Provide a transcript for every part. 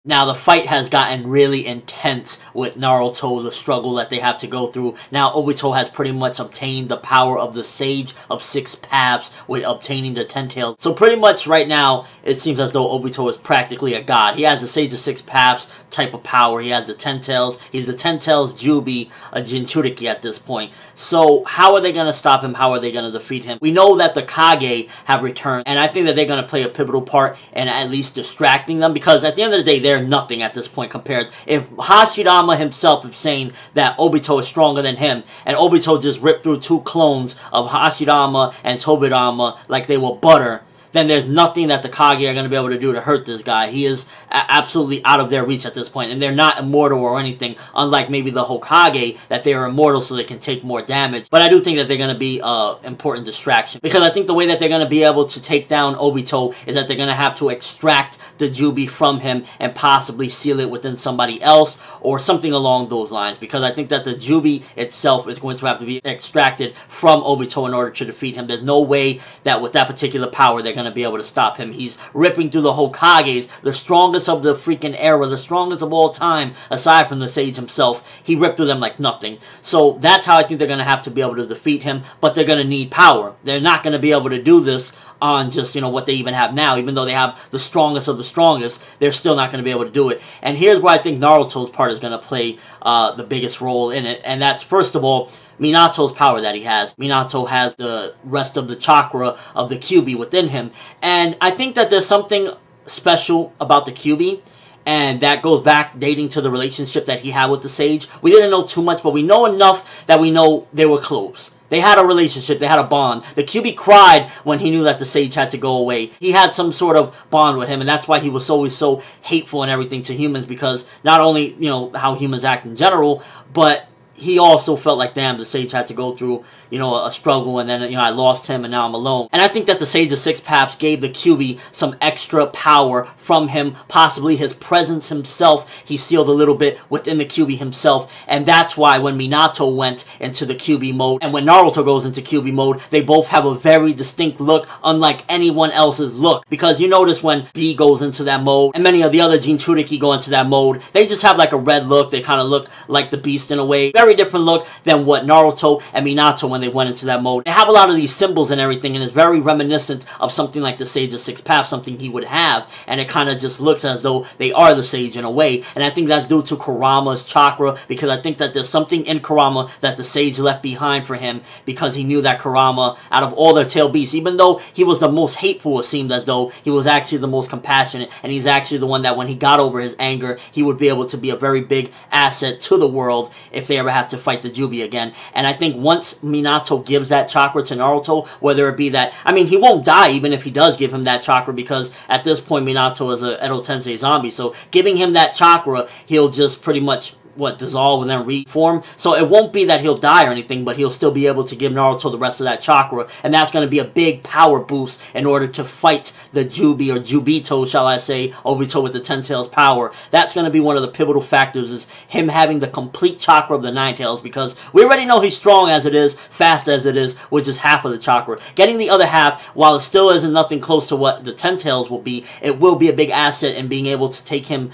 Now, the fight has gotten really intense with Naruto, the struggle that they have to go through. Now, Obito has pretty much obtained the power of the Sage of Six Paths with obtaining the Ten Tails. So pretty much right now, it seems as though Obito is practically a god. He has the Sage of Six Paths type of power. He has the Ten Tails. He's the Ten Tails Jubi, a Jinchuriki at this point. So how are they going to stop him? How are they going to defeat him? We know that the Kage have returned, and I think that they're going to play a pivotal part in at least distracting them, because at the end of the day, they're nothing at this point compared. If Hashirama himself is saying that Obito is stronger than him, and Obito just ripped through 2 clones of Hashirama and Tobirama like they were butter, then there's nothing that the Kage are going to be able to do to hurt this guy. He is absolutely out of their reach at this point, and they're not immortal or anything, unlike maybe the Hokage, that they are immortal so they can take more damage. But I do think that they're going to be an important distraction, because I think the way that they're going to be able to take down Obito is that they're going to have to extract the Jubi from him and possibly seal it within somebody else or something along those lines, because I think that the Jubi itself is going to have to be extracted from Obito in order to defeat him. There's no way that with that particular power they're going to be able to stop him. He's ripping through the Hokages, the strongest of the freaking era, the strongest of all time, aside from the Sage himself. He ripped through them like nothing. So that's how I think they're going to have to be able to defeat him, but they're going to need power. They're not going to be able to do this on just, you know, what they even have now. Even though they have the strongest of the strongest, they're still not going to be able to do it. And here's where I think Naruto's part is going to play the biggest role in it, and that's, first of all, Minato's power that he has. Minato has the rest of the chakra of the Kyuubi within him. And I think that there's something special about the Kyuubi, and that goes back dating to the relationship that he had with the Sage. We didn't know too much, but we know enough that we know they were close. They had a relationship, they had a bond. The Kyuubi cried when he knew that the Sage had to go away. He had some sort of bond with him, and that's why he was always so hateful and everything to humans, because not only, you know, how humans act in general, but he also felt like, damn, the Sage had to go through, you know, a struggle, and then, you know, I lost him, and now I'm alone. And I think that the Sage of Six Paths gave the Kyuubi some extra power from him, possibly his presence himself. He sealed a little bit within the Kyuubi himself, and that's why when Minato went into the Kyuubi mode, and when Naruto goes into Kyuubi mode, they both have a very distinct look, unlike anyone else's look. Because you notice when B goes into that mode, and many of the other Jinchuriki go into that mode, they just have like a red look. They kind of look like the Beast in a way. Very different look than what Naruto and Minato when they went into that mode. They have a lot of these symbols and everything, and it's very reminiscent of something like the Sage of Six Paths, something he would have, and it kind of just looks as though they are the Sage in a way. And I think that's due to Kurama's chakra, because I think that there's something in Kurama that the Sage left behind for him, because he knew that Kurama, out of all the tail beasts, even though he was the most hateful, it seemed as though he was actually the most compassionate, and he's actually the one that when he got over his anger, he would be able to be a very big asset to the world if they ever had to fight the Jubi again. And I think once Minato gives that chakra to Naruto, whether it be that, I mean, he won't die even if he does give him that chakra, because at this point Minato is a Edo Tensei zombie, so giving him that chakra, he'll just pretty much dissolve and then reform. So it won't be that he'll die or anything, but he'll still be able to give Naruto the rest of that chakra, and that's going to be a big power boost in order to fight the Jubi, or Jubito, shall I say, Obito with the Ten Tails power. That's going to be one of the pivotal factors, is him having the complete chakra of the Nine Tails, because we already know he's strong as it is, fast as it is, which is half of the chakra. Getting the other half, while it still isn't nothing close to what the Ten Tails will be, it will be a big asset in being able to take him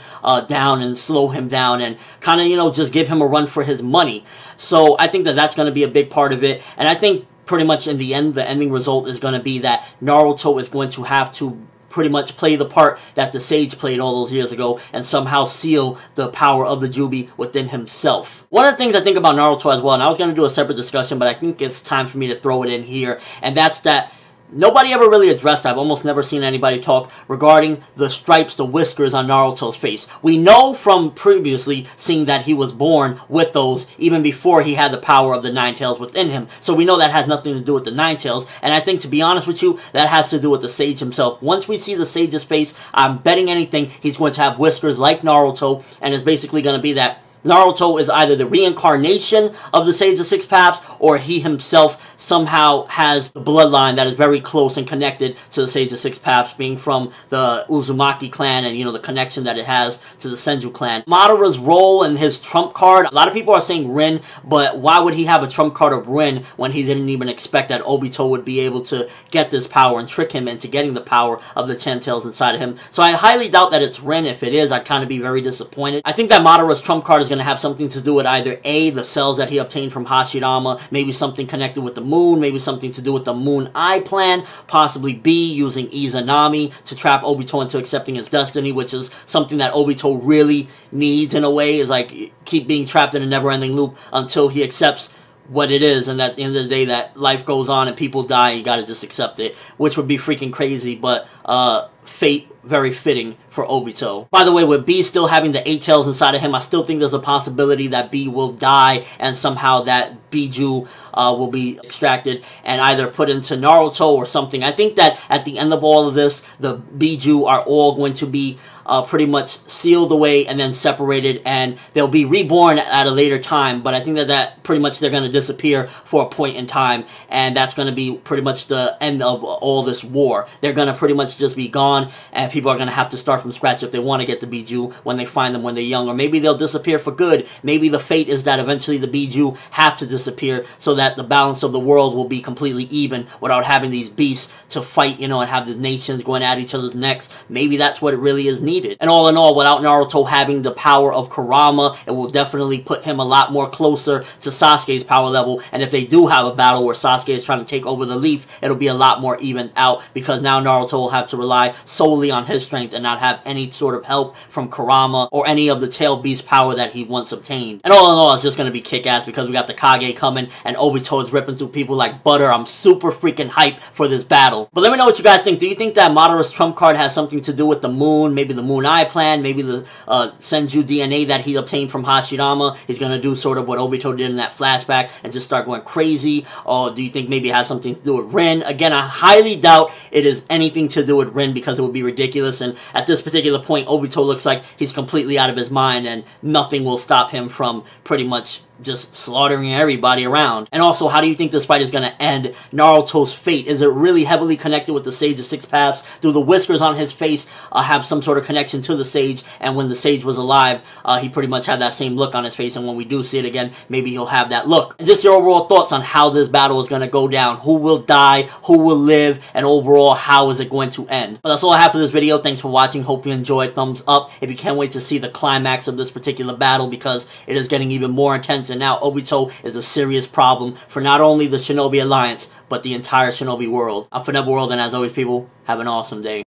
down and slow him down and kind of, you know, just give him a run for his money. So I think that that's going to be a big part of it, and I think pretty much in the end, the ending result is going to be that Naruto is going to have to pretty much play the part that the Sage played all those years ago and somehow seal the power of the Jubi within himself. One of the things I think about Naruto as well, and I was going to do a separate discussion, but I think it's time for me to throw it in here, and that's that nobody ever really addressed, I've almost never seen anybody talk regarding the stripes, the whiskers on Naruto's face. We know from previously seeing that he was born with those even before he had the power of the Nine Tails within him. So we know that has nothing to do with the Nine Tails, and I think, to be honest with you, that has to do with the Sage himself. Once we see the Sage's face, I'm betting anything he's going to have whiskers like Naruto, and it's basically going to be that Naruto is either the reincarnation of the Sage of Six Paths, or he himself somehow has the bloodline that is very close and connected to the Sage of Six Paths, being from the Uzumaki clan and, you know, the connection that it has to the Senju clan. Madara's role and his trump card, a lot of people are saying Rin, but why would he have a trump card of Rin when he didn't even expect that Obito would be able to get this power and trick him into getting the power of the 10 tails inside of him? So I highly doubt that it's Rin. If it is, I'd kind of be very disappointed. I think that Madara's trump card is going to have something to do with either A, the cells that he obtained from Hashirama, maybe something connected with the moon, maybe something to do with the Moon Eye plan, possibly B, using Izanami to trap Obito into accepting his destiny, which is something that Obito really needs in a way, is like keep being trapped in a never-ending loop until he accepts what it is, and at the end of the day that life goes on and people die, you gotta just accept it, which would be freaking crazy, but fate very fitting for Obito. By the way, with B still having the 8 tails inside of him, I still think there's a possibility that B will die and somehow that Biju will be extracted and either put into Naruto or something. I think that at the end of all of this, the Biju are all going to be pretty much sealed away and then separated, and they'll be reborn at a later time, but I think that pretty much they're going to disappear for a point in time, and that's going to be pretty much the end of all this war. They're going to pretty much just be gone, and people are going to have to start from scratch if they want to get the Biju when they find them when they're young, or maybe they'll disappear for good. Maybe the fate is that eventually the Biju have to disappear so that the balance of the world will be completely even without having these beasts to fight, you know, and have the nations going at each other's necks. Maybe that's what it really is needed. And all in all, without Naruto having the power of Kurama, it will definitely put him a lot more closer to Sasuke's power level, and if they do have a battle where Sasuke is trying to take over the leaf, it'll be a lot more evened out, because now Naruto will have to rely solely on his strength and not have any sort of help from Kurama or any of the tail beast power that he once obtained. And all in all, it's just going to be kick-ass because we got the Kage coming and Obito is ripping through people like butter. I'm super freaking hyped for this battle. But let me know what you guys think. Do you think that Madara's trump card has something to do with the moon, maybe the Moon Eye plan, maybe the Senju DNA that he obtained from Hashirama? He's going to do sort of what Obito did in that flashback and just start going crazy? Or do you think maybe it has something to do with Rin? Again, I highly doubt it is anything to do with Rin because it would be ridiculous, and at this particular point, Obito looks like he's completely out of his mind and nothing will stop him from pretty much just slaughtering everybody around. And also, how do you think this fight is going to end? Naruto's fate, is it really heavily connected with the Sage of Six Paths? Do the whiskers on his face have some sort of connection to the Sage, and when the Sage was alive, he pretty much had that same look on his face, and when we do see it again, maybe he'll have that look? And just your overall thoughts on how this battle is going to go down. Who will die? Who will live? And overall, how is it going to end? But that's all I have for this video. Thanks for watching. Hope you enjoyed. Thumbs up if you can't wait to see the climax of this particular battle, because it is getting even more intense, and now Obito is a serious problem for not only the Shinobi Alliance, but the entire Shinobi world. I'm Forever World, and as always, people, have an awesome day.